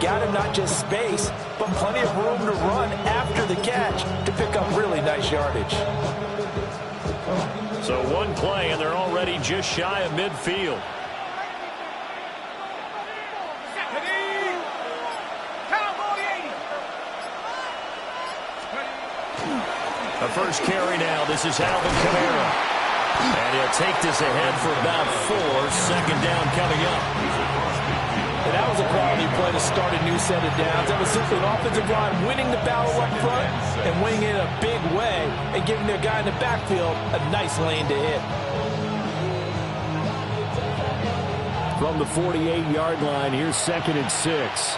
got him not just space, but plenty of room to run after the catch to pick up really nice yardage. So one play, and they're already just shy of midfield. The first carry now. This is Alvin Kamara. And he'll take this ahead for about 4. Second down coming up. And that was a quality play to start a new set of downs. That was simply an offensive line winning the battle up front and winning it in a big way and giving their guy in the backfield a nice lane to hit. From the 48-yard line, here's 2nd and 6.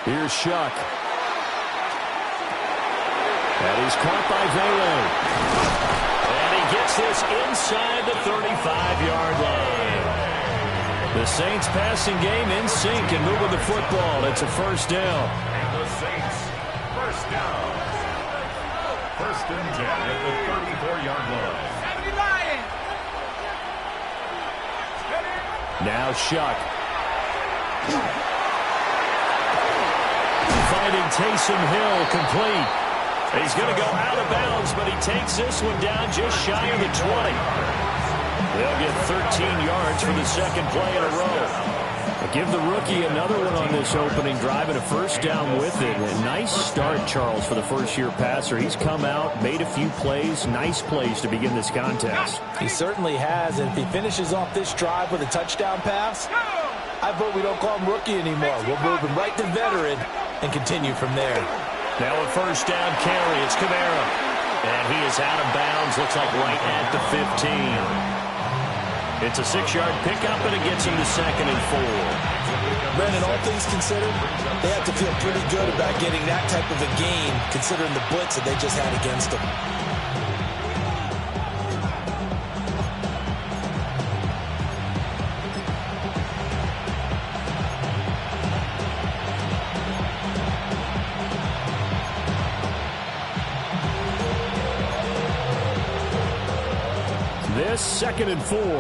Here's Shuck. And he's caught by Vele. And he gets this inside the 35-yard line. The Saints passing game in sync and moving the football. It's a first down. And the Saints, first down. 1st and 10 at the 34-yard line. Now Shuck. Finding Taysom Hill complete. He's going to go out of bounds, but he takes this one down just shy of the 20. They'll get 13 yards for the second play in a row. But give the rookie another one on this opening drive and a first down with it. A nice start, Charles, for the first-year passer. He's come out, made a few plays, nice plays to begin this contest. He certainly has, and if he finishes off this drive with a touchdown pass, I vote we don't call him rookie anymore. We'll move him right to veteran and continue from there. Now a first down carry. It's Kamara. And he is out of bounds. Looks like right at the 15. It's a 6-yard pickup, and it gets him to 2nd and 4. Brandon, all things considered, they have to feel pretty good about getting that type of a gain, considering the blitz that they just had against them. This 2nd and 4. Here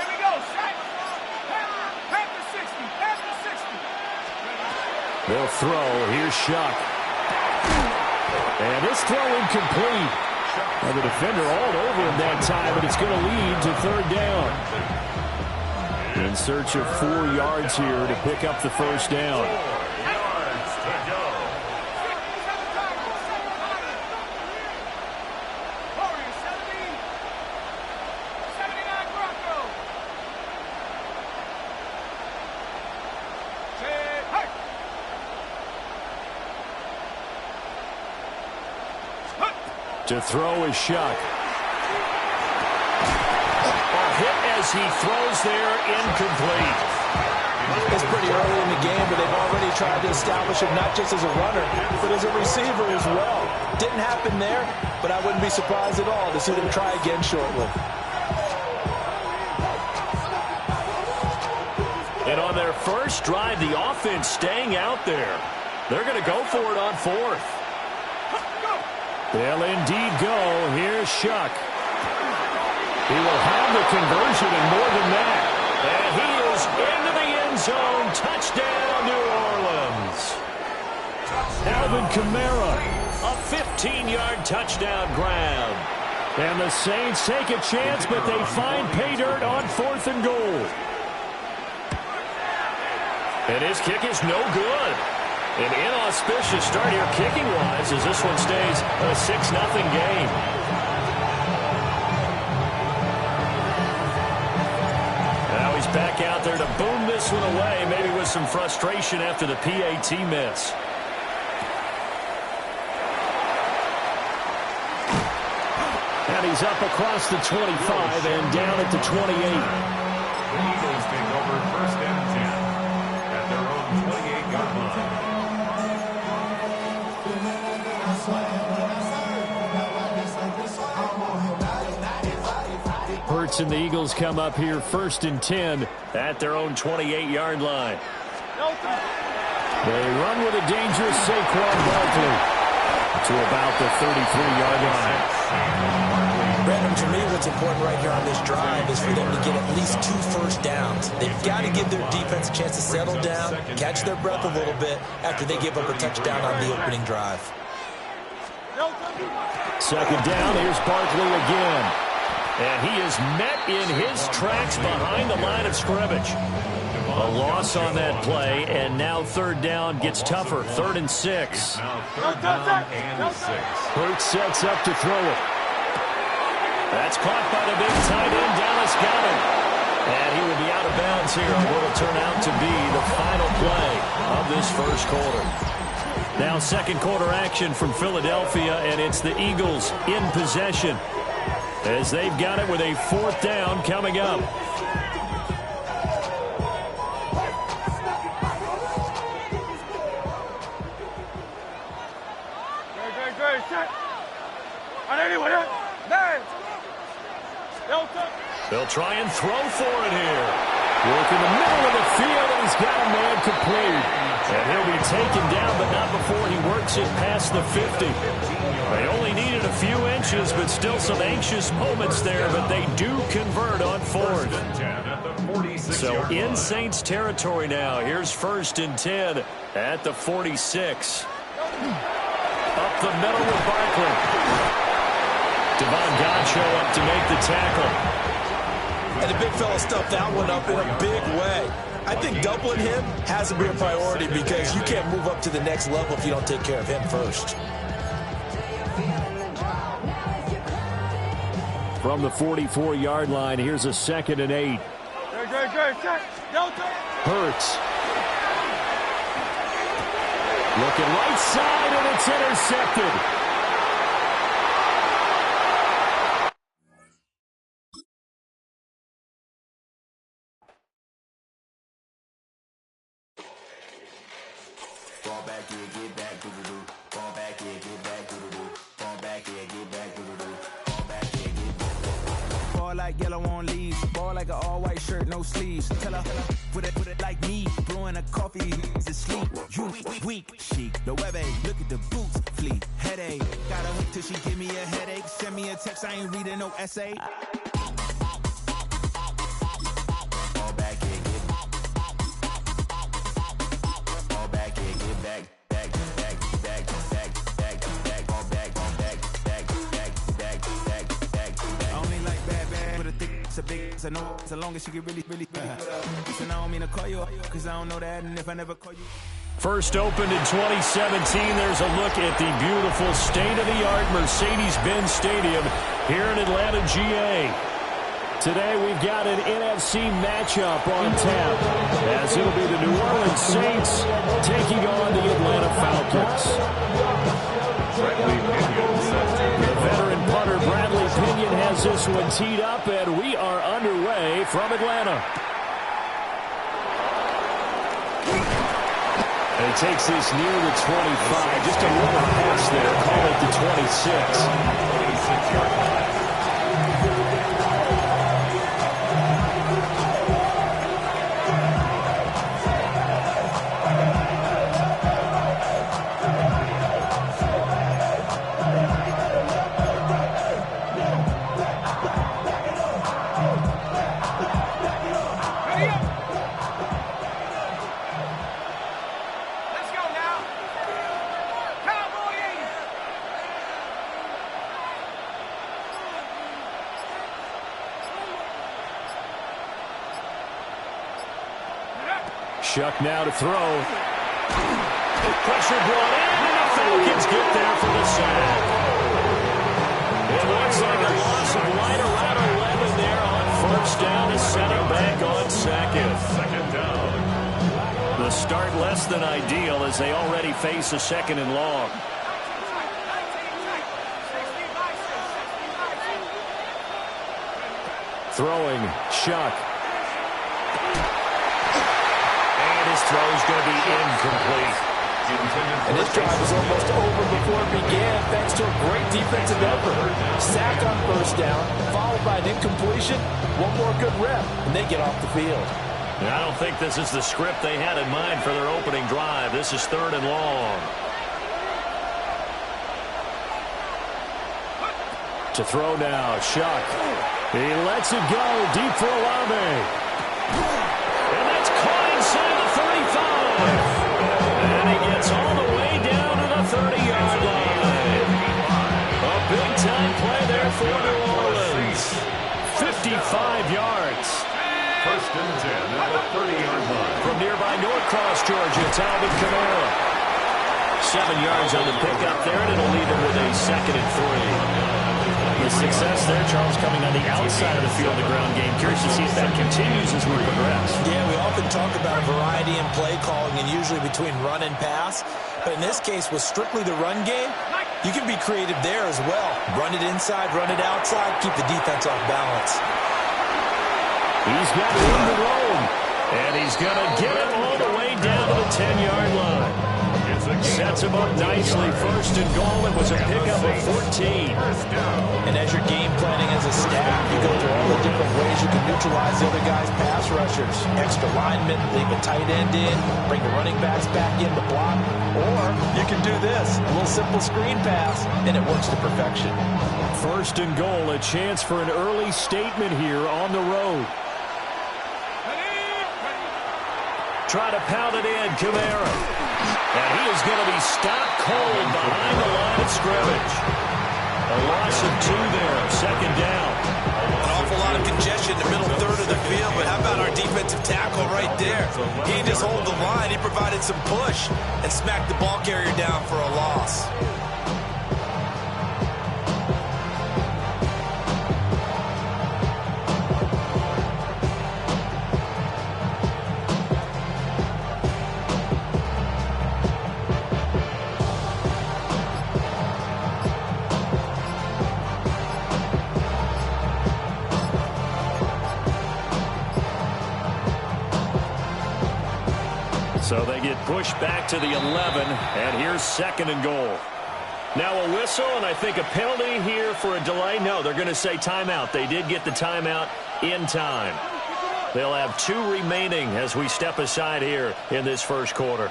we go. Past the 60. They'll throw. Here's Shuck. And this throw incomplete. Now the defender all over him that time, but it's going to lead to 3rd down. In search of 4 yards here to pick up the first down. To throw is Shuck. A hit as he throws there, incomplete. It's pretty early in the game, but they've already tried to establish him not just as a runner, but as a receiver as well. Didn't happen there, but I wouldn't be surprised at all to see them try again shortly. And on their first drive, the offense staying out there. They're going to go for it on 4th. They'll indeed go. Here's Shuck. He will have the conversion and more than that. And he is into the end zone. Touchdown, New Orleans. Alvin Kamara, a 15-yard touchdown grab. And the Saints take a chance, but they find pay dirt on 4th and goal. And his kick is no good. An inauspicious start here kicking-wise as this one stays a 6-0 game. Now he's back out there to boom this one away, maybe with some frustration after the PAT miss. And he's up across the 25 and down at the 28. The Eagles take over 1st and 10 at their own 28-yard line. Hurts and the Eagles come up here 1st and 10 at their own 28-yard line. They run with a dangerous Saquon Barkley to about the 33-yard line. Brandon, to me, what's important right here on this drive is for them to get at least 2 first downs. They've got to give their defense a chance to settle down, catch their breath a little bit after they give up a touchdown on the opening drive. Second down, here's Barkley again. And he is met in his tracks behind the line of scrimmage. A loss on that play, and now third down gets tougher. 3rd and 6. Hurts sets up to throw it. That's caught by the big tight end. Dallas got him. And he will be out of bounds here on what will turn out to be the final play of this first quarter. Now second quarter action from Philadelphia, and it's the Eagles in possession as they've got it with a 4th down coming up. They'll try and throw for it here. Work in the middle of the field, and he's got a man complete. And he'll be taken down, but not before he works it past the 50. They only needed a few inches, but still some anxious moments there, but they do convert on 4th. So in Saints territory now. Here's 1st and 10 at the 46. Up the middle with Barkley. Devon Gacho up to make the tackle. And the big fella stuffed that one up in a big way. I think doubling him has to be a priority because you can't move up to the next level if you don't take care of him first. From the 44-yard line, here's a 2nd and 8. Hurts. Looking right side, and it's intercepted. Yellow on leaves, ball like an all-white shirt, no sleeves. Tell her, put it like me, blowing a coffee, he's asleep. You weak, chic, the web look at the boots, fleet, headache. Got a hook till she give me a headache. Send me a text, I ain't reading no essay. All back here, get back. I know as long as she get really Listen, I don't mean to call you because I don't know that, and if I never call you. First opened in 2017. There's a look at the beautiful state-of-the-art Mercedes-Benz Stadium here in Atlanta, GA. Today we've got an NFC matchup on tap as it'll be the New Orleans Saints taking on the Atlanta Falcons. The veteran punter Bradley Pinion has this one teed up, and we are underway from Atlanta. And he takes this near the 25, just a little pass there, call it the 26. Shuck now to throw. Pressure brought in, and the Falcons get there for the sack. It looks like a loss of right around 11 there on first down to center back on second. The start less than ideal as they already face a 2nd and long. Throwing, Shuck. His throw is going to be incomplete. And this drive was almost over before it began thanks to a great defensive effort. Sack on first down, followed by an incompletion. One more good rep, and they get off the field. I don't think this is the script they had in mind for their opening drive. This is 3rd and long. To throw now, Shuck. He lets it go deep for Olave. And that's caught inside the 35. And he gets all the way down to the 30-yard line. A big-time play there for New Orleans. 55 yards. 1st and 10 at the 30-yard line. From nearby Norcross, Georgia, it's Alvin Kamara. 7 yards on the pickup there, and it'll leave him with a 2nd and 3. The success there, Charles, coming on the outside of the field, the ground game. Curious to see if that continues as we progress. Yeah, we often talk about a variety in play calling and usually between run and pass. But in this case, with strictly the run game, you can be creative there as well. Run it inside, run it outside, keep the defense off balance. He's got room to roll, and he's going to get it all the way down to the 10-yard line. Sets him up nicely. 1st and goal. It was a pickup of 14. And as you're game planning as a staff, you go through all the different ways you can neutralize the other guy's pass rushers. Extra linemen, leave a tight end in, bring the running backs back in to block. Or you can do this, a little simple screen pass, and it works to perfection. 1st and goal, a chance for an early statement here on the road. Try to pound it in, Kamara. And he is going to be stopped cold behind the line of scrimmage. A loss of 2 there, 2nd down. An awful lot of congestion in the middle third of the field, but how about our defensive tackle right there? He didn't just hold the line, he provided some push and smacked the ball carrier down for a loss. So they get pushed back to the 11, and here's 2nd and goal. Now a whistle, and I think a penalty here for a delay. No, they're going to say timeout. They did get the timeout in time. They'll have 2 remaining as we step aside here in this 1st quarter.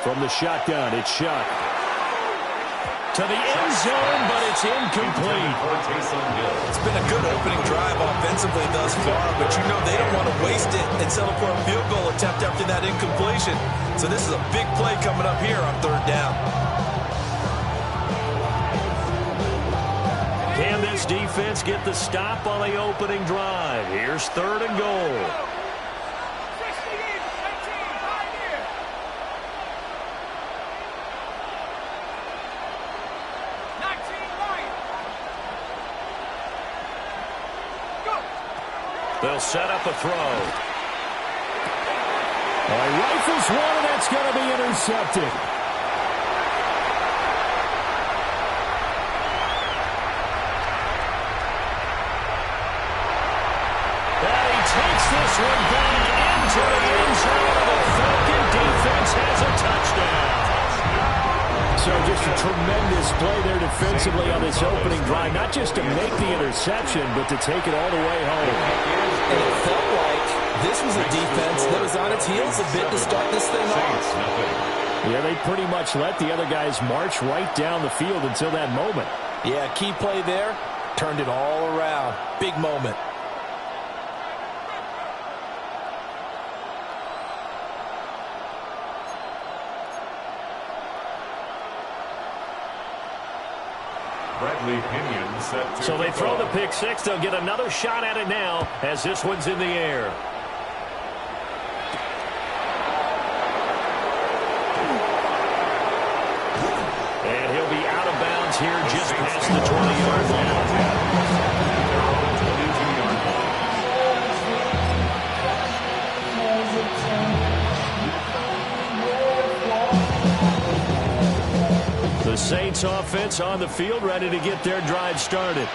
From the shotgun, it's Shuck. To the end zone, but it's incomplete. It's been a good opening drive offensively thus far, but you know they don't want to waste it and settle for a field goal attempt after that incompletion. So this is a big play coming up here on 3rd down. Can this defense get the stop on the opening drive? Here's 3rd and goal. They'll set up a throw. Rifles one, and that's going to be intercepted. And he takes this one back into the end zone. The Falcon defense has a touchdown. So just a tremendous play there defensively on this opening drive. Not just to make the interception, but to take it all the way home. And it felt like this was a defense that was on its heels a bit to start this thing off. Yeah, they pretty much let the other guys march right down the field until that moment. Yeah, key play there, turned it all around. Big moment. So they throw the pick 6. They'll get another shot at it now as this one's in the air. And he'll be out of bounds here just past the 20-yard line. The Saints offense on the field, ready to get their drive started.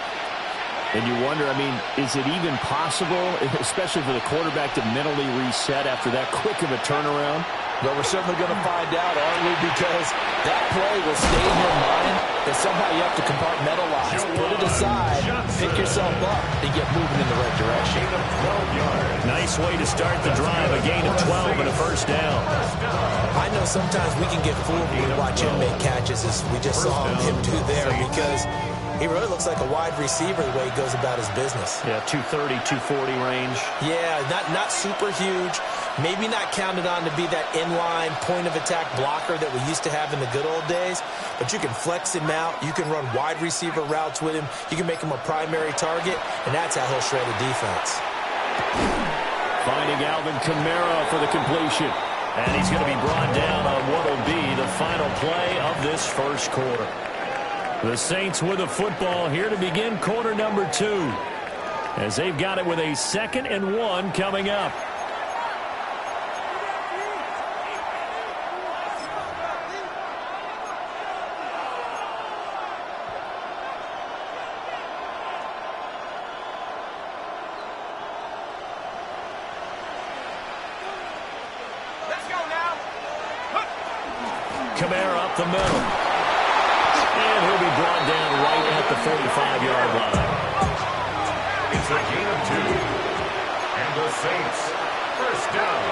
And you wonder, I mean, is it even possible, especially for the quarterback, to mentally reset after that quick of a turnaround? But we're certainly going to find out, aren't we? Because that play will stay in your mind, and somehow you have to compartmentalize. Put it aside, pick yourself up, and get moving in the right direction. Nice way to start the drive. A gain of 12 and a first down. I know sometimes we can get fooled when we watch him make catches, as we just saw him do there, because he really looks like a wide receiver the way he goes about his business. Yeah, 230, 240 range. Yeah, not super huge. Maybe not counted on to be that inline point-of-attack blocker that we used to have in the good old days. But you can flex him out. You can run wide receiver routes with him. You can make him a primary target, and that's how he'll shred a defense. Finding Alvin Kamara for the completion. And he's going to be brought down on what will be the final play of this first quarter. The Saints with the football here to begin quarter number 2, as they've got it with a 2nd and 1 coming up. Let's go now. Kamara up the middle. And he'll be brought down right at the 45-yard line. It's a gain of 2. And the Saints, first down.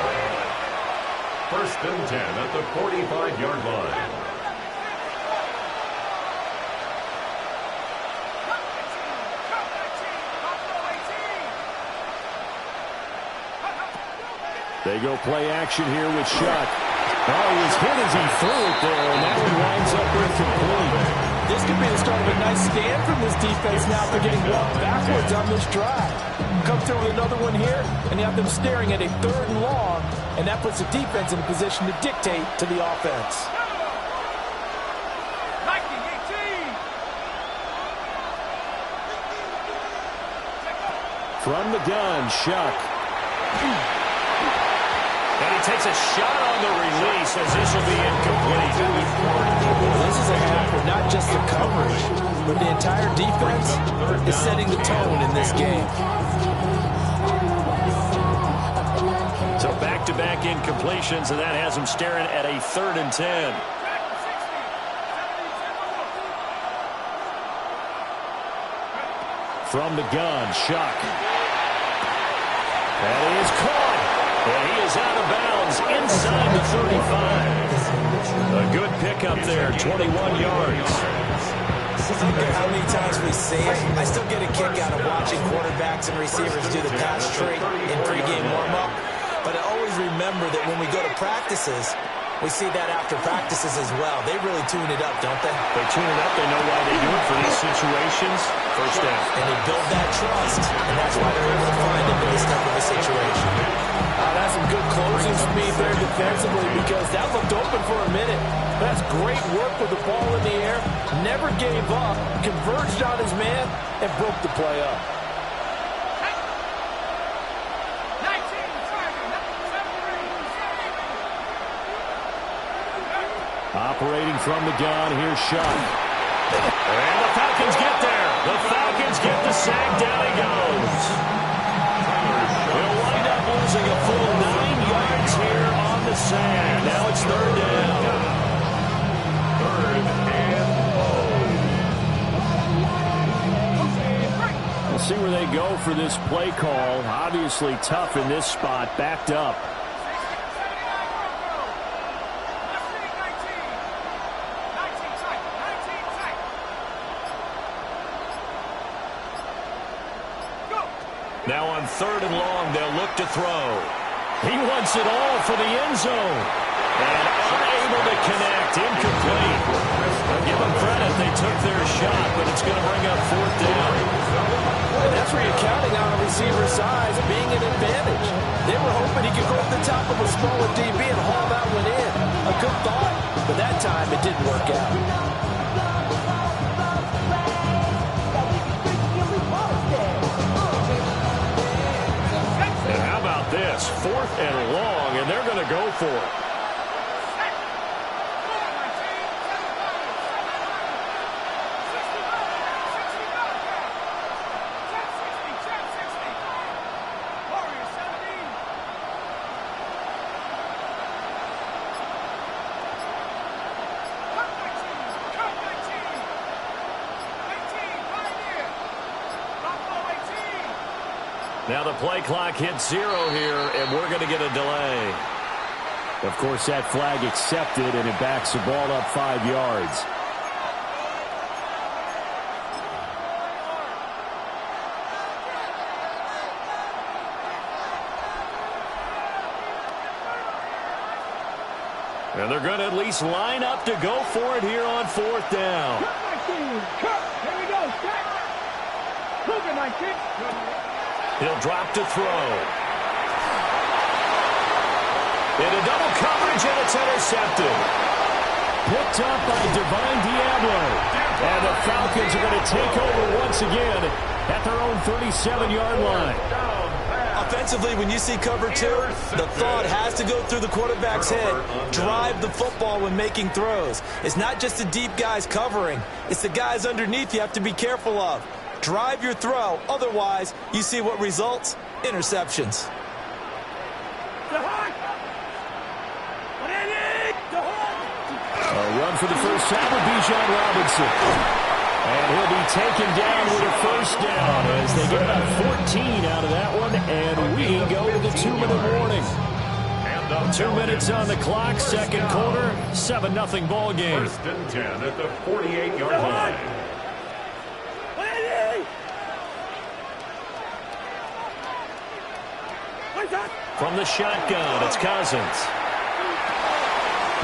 1st and 10 at the 45-yard line. They go play action here with Shuck. Oh, he was hit as he threw it there, and now he winds up incomplete. This could be the start of a nice stand from this defense now after getting walked backwards on this drive. Come through with another one here, and you have them staring at a 3rd and long, and that puts the defense in a position to dictate to the offense. 19-18. From the gun, Shuck. And he takes a shot on the release, as this will be incomplete. This is a half of not just the coverage, but the entire defense is setting the tone in this game. So back-to-back incompletions, and that has him staring at a 3rd and 10. From the gun, Shuck. And he is caught. And he is out of bounds inside the 35. A good pickup there, 21 yards. How many times we see it, I still get a kick out of watching quarterbacks and receivers do the pass tree in pregame warm-up. But I always remember that when we go to practices, we see that after practices as well. They really tune it up, don't they? They tune it up. They know why they do it for these situations. First down. And they build that trust, and that's why they're able to find him in this type of a situation. That's some good closing speed there defensively, because that looked open for a minute. That's great work with the ball in the air. Never gave up, converged on his man, and broke the play up. Operating from the gun, here's Shuck. And the Falcons get there. The Falcons get the sack. Down he goes. They'll wind up losing a full 9 yards here on the sand. Now it's 3rd down. 3rd and 4. We'll see where they go for this play call. Obviously tough in this spot, backed up. Now on 3rd and long, they'll look to throw. He wants it all for the end zone. And unable to connect, incomplete. I'll give them credit, they took their shot, but it's going to bring up 4th down. And that's where you're counting on a receiver's size being an advantage. They were hoping he could go up the top of a smaller DB and haul that one in. A good thought, but that time it didn't work out. And how about this? 4th and long, and they're going to go for it. Now the play clock hits 0 here, and we're going to get a delay. Of course, that flag accepted, and it backs the ball up 5 yards. And they're going to at least line up to go for it here on 4th down. Here we go. Move it, my kid. He'll drop to throw. Into double coverage, and it's intercepted. Picked up by Divine Diablo. And the Falcons are going to take over once again at their own 37-yard line. Offensively, when you see cover 2, the thought has to go through the quarterback's head. Drive the football when making throws. It's not just the deep guys covering. It's the guys underneath you have to be careful of. Drive your throw. Otherwise, you see what results? Interceptions. A run for the first time with Bijan Robinson. And he'll be taken down with a first down as they get about 14 out of that one. And we go to the 2-minute warning. 2 minutes on the clock, second quarter, 7-0 ball game. 1st and 10 at the 48-yard line. From the shotgun, it's Cousins.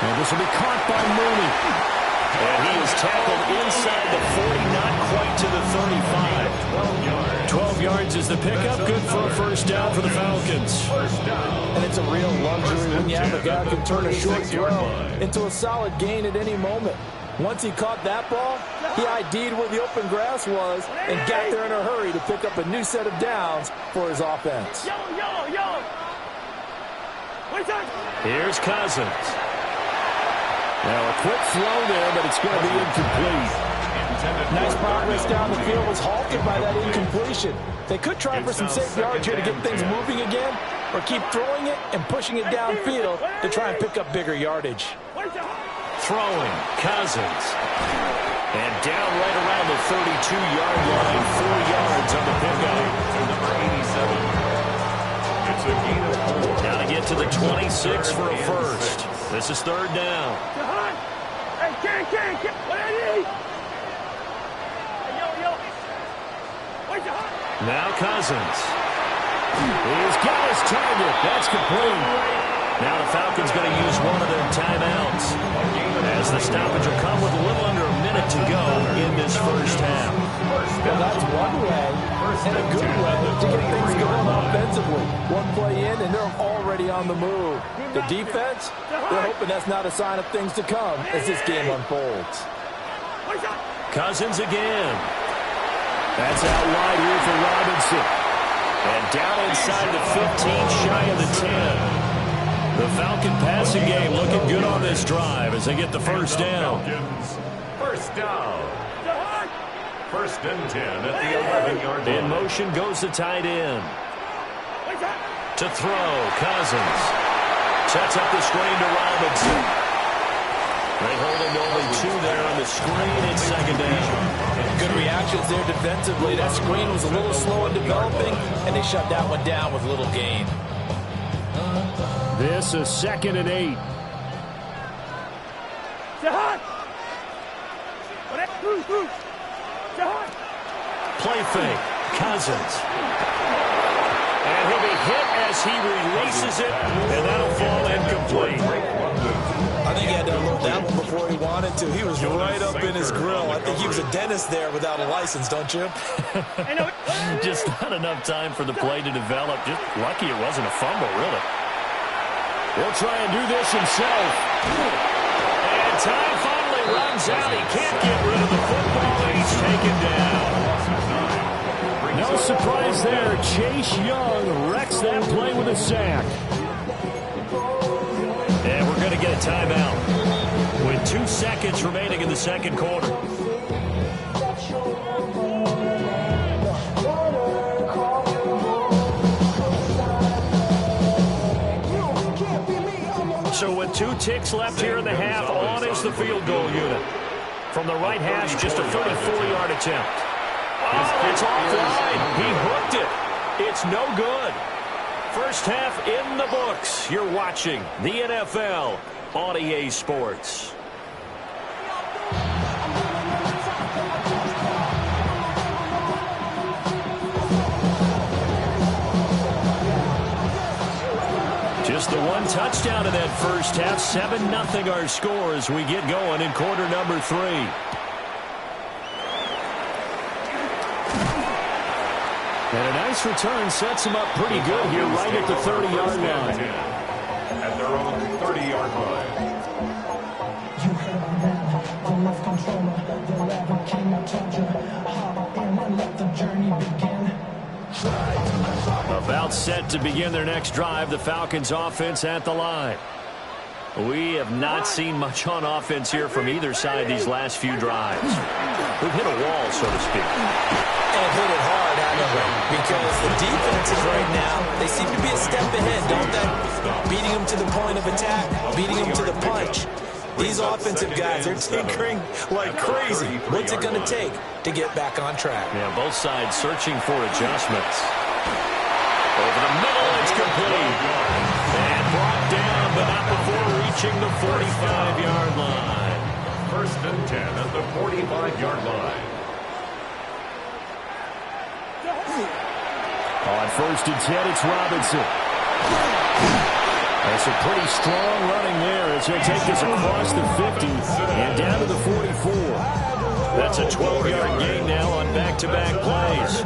And this will be caught by Mooney. And he is tackled inside the 40, not quite to the 35. 12 yards is the pickup. Good for a first down for the Falcons. And it's a real luxury when you have a guy who can turn a short throw into a solid gain at any moment. Once he caught that ball, he ID'd where the open grass was and got there in a hurry to pick up a new set of downs for his offense. Here's Cousins. Now a quick throw there, but it's going to be incomplete. Nice progress down the field was halted by that incompletion. They could try for some safe yards here to get things moving again, or keep throwing it and pushing it downfield to try and pick up bigger yardage. Throwing, Cousins. And down right around the 32-yard line, 4 yards on the pickup. Number 87. It's a gain of 4. Now to get to the 26 for a first. This is 3rd down. Now Cousins. He's got his target. That's complete. Now the Falcons going to use one of their timeouts, as the stoppage will come with a little under a minute to go in this first half. Well, that's one way, and a good way, to get things going offensively. One play in, and they're already on the move. The defense, they're hoping that's not a sign of things to come as this game unfolds. Cousins again. That's out wide here for Robinson. And down inside the 15, shy of the 10. The Falcon passing game looking good on this drive as they get the first down. First down. 1st and 10 at the 11-yard line. In motion goes the tight end. To throw, Cousins. Sets up the screen to Robinson. They hold him to only 2 there on the screen. It's 2nd down. Good reactions there defensively. That screen was a little slow in developing, and they shut that one down with little gain. This is 2nd and 8. Play fake, Cousins. And he'll be hit as he releases it, and that'll fall incomplete. I think he had to unload that one before he wanted to. He was right up in his grill. I think he was a dentist there without a license, don't you? Just not enough time for the play to develop. Just lucky it wasn't a fumble, really. He'll try and do this himself. And time finally runs out. He can't get rid of the football, and he's taken down. No surprise there. Chase Young wrecks that play with a sack. And we're going to get a timeout with 2 seconds remaining in the second quarter. So with 2 ticks left here in the half, on is the field goal unit. From the right hash, just a 34-yard attempt. Oh, it's offline. He hooked it. It's no good. First half in the books. You're watching the NFL on EA Sports. Just the one touchdown in that first half. 7-0 our score as we get going in quarter number 3. And a nice return sets him up pretty good here right at the 30-yard line. At their own 30-yard line. You heard that, the left controller, the rapper king, I told you, hop in and let the journey begin. About set to begin their next drive, the Falcons offense at the line. We have not seen much on offense here from either side these last few drives. We've hit a wall, so to speak. And hit it hard, haven't we? Because the defenses right now, they seem to be a step ahead, don't they? Beating them to the point of attack, beating them to the punch. These offensive guys, they're tinkering like crazy. What's it going to take to get back on track? Yeah, both sides searching for adjustments. Over the middle, it's complete. And brought down, but not before reaching the 45-yard line. First and 10 at the 45-yard line. On first and 10, it's Robinson. That's a pretty strong running there as he'll take this across the 50 and down to the 44. That's a 12-yard gain now on back-to-back plays.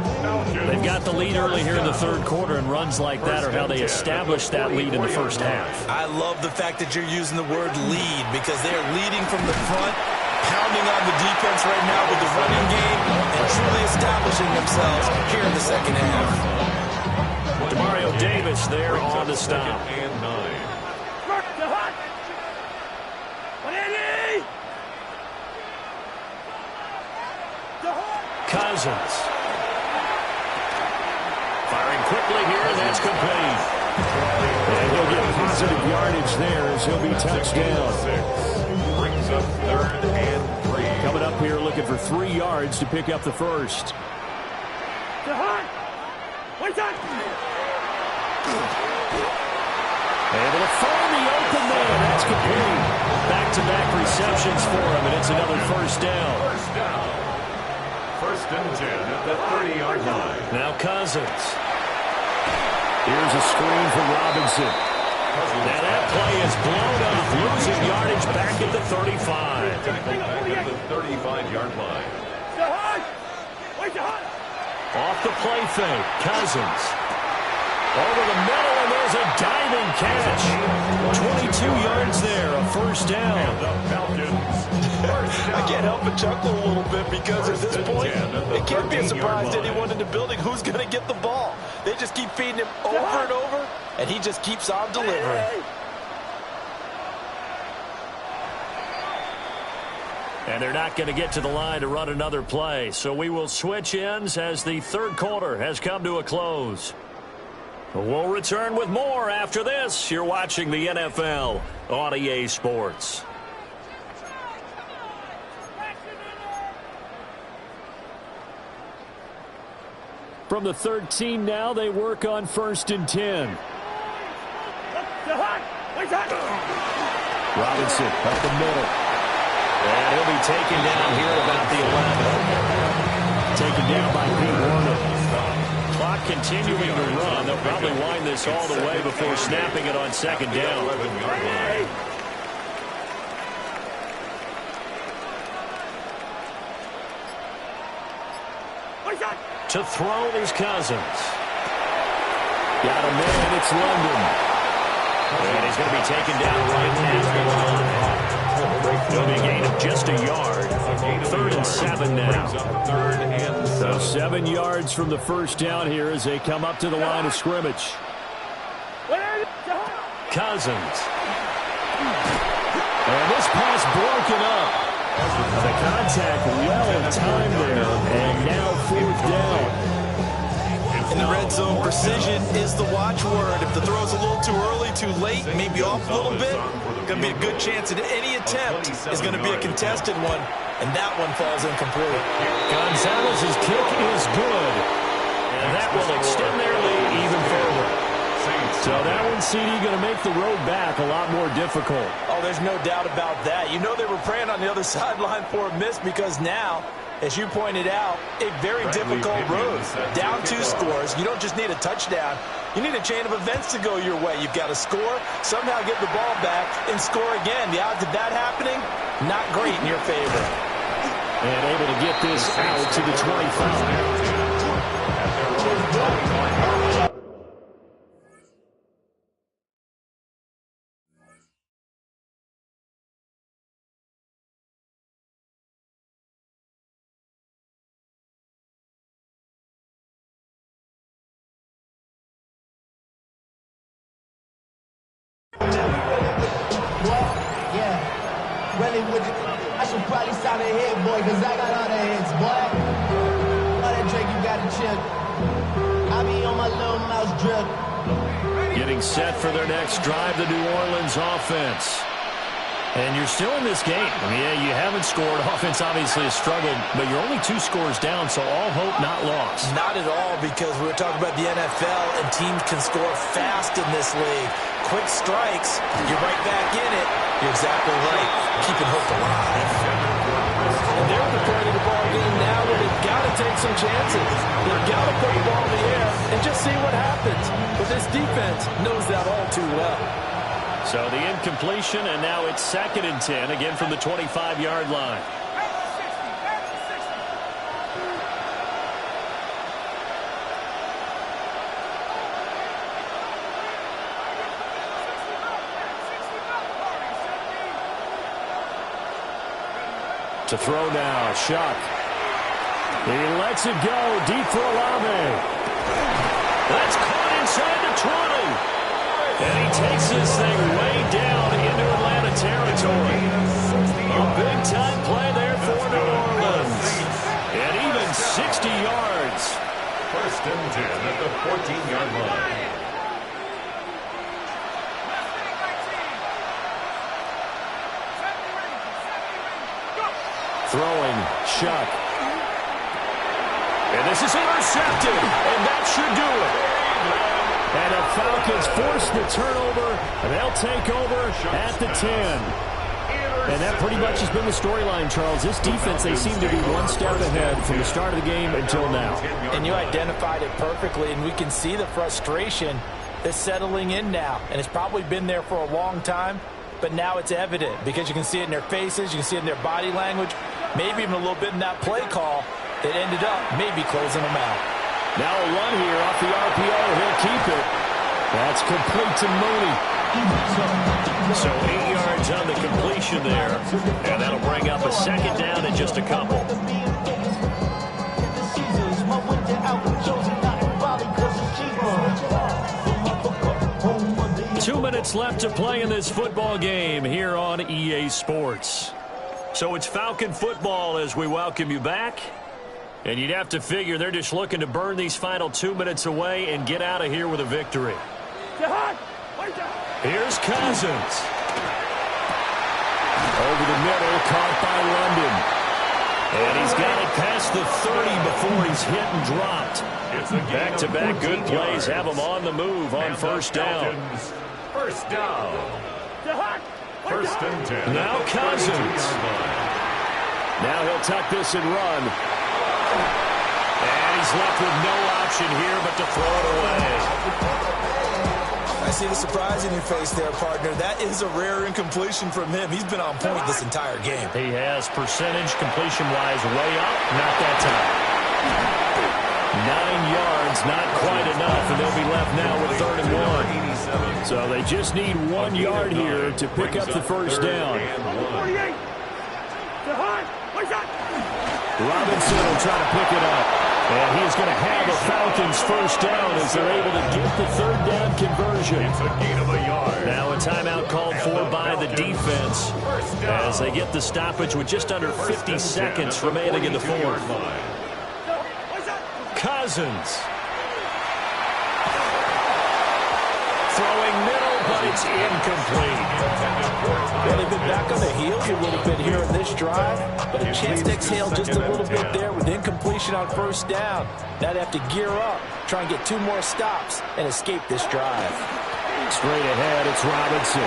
They've got the lead early here in the third quarter, and runs like that are how they established that lead in the first half. I love the fact that you're using the word lead because they're leading from the front, pounding on the defense right now with the running game, and truly establishing themselves here in the second half. Demario Davis there on the stop. And 9. Cousins. Firing quickly here, and that's complete. And he'll get positive yardage there as he'll be touched down. Brings up 3rd and 3. Coming up here looking for 3 yards to pick up the first. Able to find the open man. That's complete. Back-to-back receptions for him, and it's another first down. First down. First and 10 at the 30-yard line. Now Cousins. Here's a screen for Robinson. Now that play is blown up, losing yardage back at the 35. Back at the 35-yard line. Off the play fake, Cousins. Over the middle, and there's a diving catch. 22 yards there, a first down. And the Falcons. I can't help but chuckle a little bit because at this point, it can't be a surprise to anyone in the building who's going to get the ball. They just keep feeding him over and over, and he just keeps on delivering. And they're not going to get to the line to run another play, so we will switch ends as the third quarter has come to a close. We'll return with more after this. You're watching the NFL on EA Sports. From the 13 now, they work on first and 10. Robinson up the middle. And he'll be taken down here at about the 11. Taken down by Pete Werner. Clock continuing to run. They'll probably wind this all the way before snapping it on second down. 11-yard line. To throw is Cousins. Got a man, it's London. And he's going to be taken down right at the line. It'll be a gain of just a yard. 3rd and 7 now. 3rd and 7. 7 yards from the first down here as they come up to the line of scrimmage. Cousins. And this pass broken up. The contact well timed there. And now 4th down. In the red zone, precision is the watchword. If the throw's a little too early, too late, maybe off a little bit, going to be a good chance that any attempt is going to be a contested one, and that one falls incomplete. Gonzalez's kick is good. And that will extend their lead even further. So that one, CD, going to make the road back a lot more difficult. Oh, there's no doubt about that. You know they were praying on the other sideline for a miss because now, as you pointed out, a very difficult road. Down 2 scores. You don't just need a touchdown. You need a chain of events to go your way. You've got to score, somehow get the ball back, and score again. The odds of that happening, not great in your favor. And able to get this out to the 25. I should probably sign a hit, boy, because I got all the hits, boy. All that Drake, you got to chip. I be on my little mouse drip. Getting set for their next drive, the New Orleans offense. And you're still in this game. I mean, yeah, you haven't scored. Offense obviously has struggled, but you're only 2 scores down, so all hope not lost. Not at all, because we were talking about the NFL, and teams can score fast in this league. Quick strikes, you're right back in it. You're exactly right. Keeping hope alive. And they're at the point of the ball game now where they've got to take some chances. They've got to put the ball in the air and just see what happens. But this defense knows that all too well. So the incompletion, and now it's 2nd and 10, again from the 25-yard line. To throw now, Shuck. He lets it go deep for Olave. That's caught inside the 20. And he takes this thing way down into Atlanta territory. A big-time play there for New Orleans. And even 60 yards. 1st and 10 at the 14-yard line. Throwing, Shuck. And this is intercepted. And that should do it. And the Falcons force the turnover, and they'll take over at the 10. And that pretty much has been the storyline, Charles. This defense, they seem to be one step ahead from the start of the game until now. And you identified it perfectly, and we can see the frustration that's settling in now. And it's probably been there for a long time, but now it's evident because you can see it in their faces, you can see it in their body language, maybe even a little bit in that play call that ended up maybe closing them out. Now a run here off the RPO. He'll keep it. That's complete to Mooney. So 8 yards on the completion there. And that'll bring up a 2nd down in just a couple. 2 minutes left to play in this football game here on EA Sports. So it's Falcon football as we welcome you back. And you'd have to figure they're just looking to burn these final 2 minutes away and get out of here with a victory. Here's Cousins. Over the middle, caught by London. And he's got it past the 30 before he's hit and dropped. Back-to-back good plays have him on the move on 1st down. 1st down. 1st and 10. Now Cousins. Now he'll tuck this and run. And he's left with no option here but to throw it away. I see the surprise in your face there, partner. That is a rare incompletion from him. He's been on point this entire game. He has percentage completion-wise way up. Not that time. 9 yards, not quite enough, and they'll be left now with 3rd and 1. So they just need 1 yard here to pick up the 1st down. Robinson will try to pick it up. And he's going to have the Falcons 1st down as they're able to get the 3rd down conversion. Now a timeout called for by the defense as they get the stoppage with just under 50 seconds remaining in the 4th. Cousins. Throwing middle, but it's incomplete. Well, they've been back on the heels a little bit here in this drive, but a chance to exhale just a little bit there with incompletion on 1st down. Now they have to gear up try and get 2 more stops and escape this drive. Straight ahead, it's Robinson.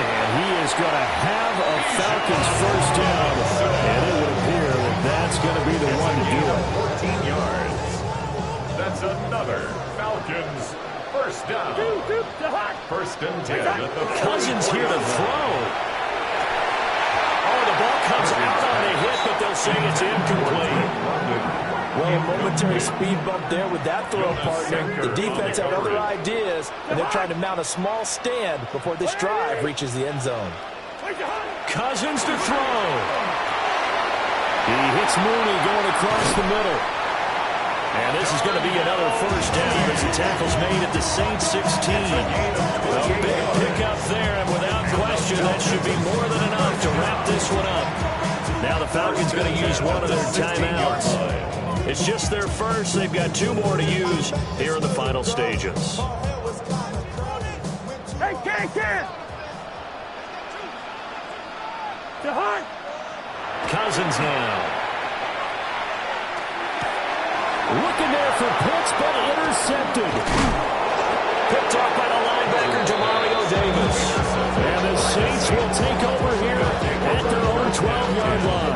And he is going to have a Falcons first down. And it would appear that that's going to be the one to do it. 14 yards. That's another Falcons first down. First and 10 at the Cousins here to throw. Oh, the ball comes out on a hit, but they'll say it's incomplete. Well, a momentary speed bump there with that throw, partner. The defense had other ideas, and they're trying to mount a small stand before this drive reaches the end zone. Cousins to throw. He hits Mooney going across the middle. And this is going to be another first down as the tackle's made at the Saints 16. A big pickup there, and without question, that should be more than enough to wrap this one up. Now the Falcons going to use one of their timeouts. It's just their first. They've got 2 more to use here in the final stages. Hey, Ken! To Hart! Cousins now. Looking there for Pitts, but intercepted. Picked off by the linebacker, Jamario Davis. And the Saints will take over here at their own 12-yard line.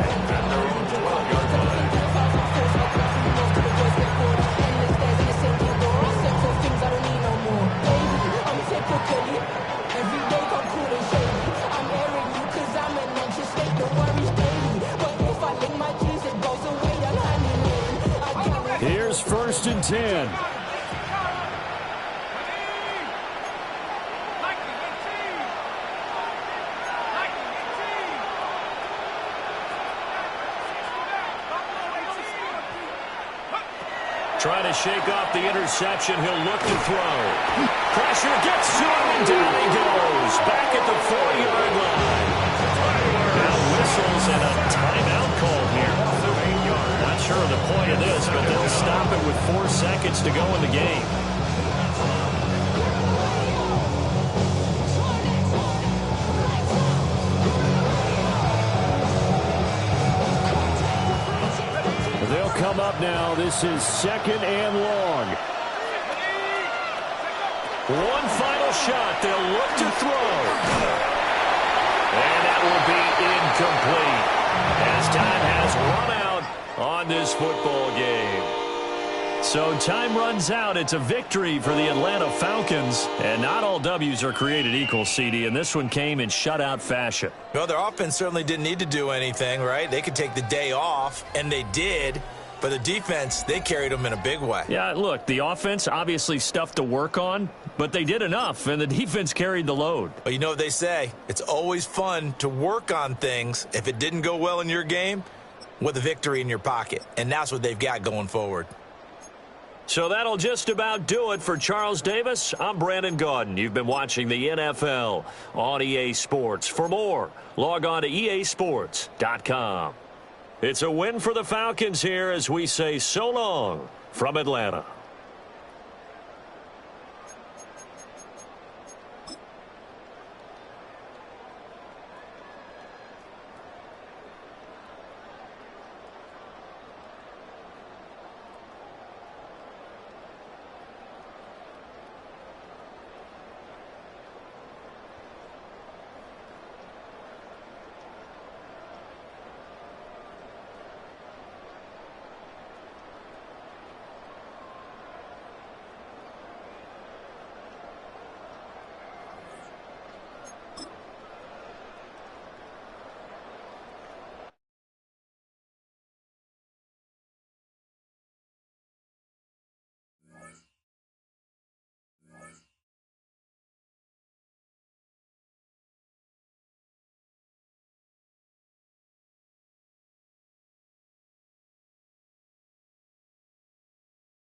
Here's first and 10. Trying to shake off the interception. He'll look to throw. Pressure gets to him, and down he goes. Back at the 40-yard line. Now whistles and a timeout call here. Not sure of the point of this, but they'll stop it with 4 seconds to go in the game. They'll come up now. This is second and long. One final shot. They'll look to throw. And that will be incomplete as time has run out on this football game. So time runs out. It's a victory for the Atlanta Falcons. And not all W's are created equal, CD, and this one came in shutout fashion. Well, their offense certainly didn't need to do anything, right? They could take the day off, and they did. But the defense, they carried them in a big way. Yeah, look, the offense, obviously stuff to work on, but they did enough, and the defense carried the load. Well, you know what they say. It's always fun to work on things. If it didn't go well in your game, with a victory in your pocket. And that's what they've got going forward. So that'll just about do it for Charles Davis. I'm Brandon Gaudin. You've been watching the NFL on EA Sports. For more, log on to easports.com. It's a win for the Falcons here as we say so long from Atlanta.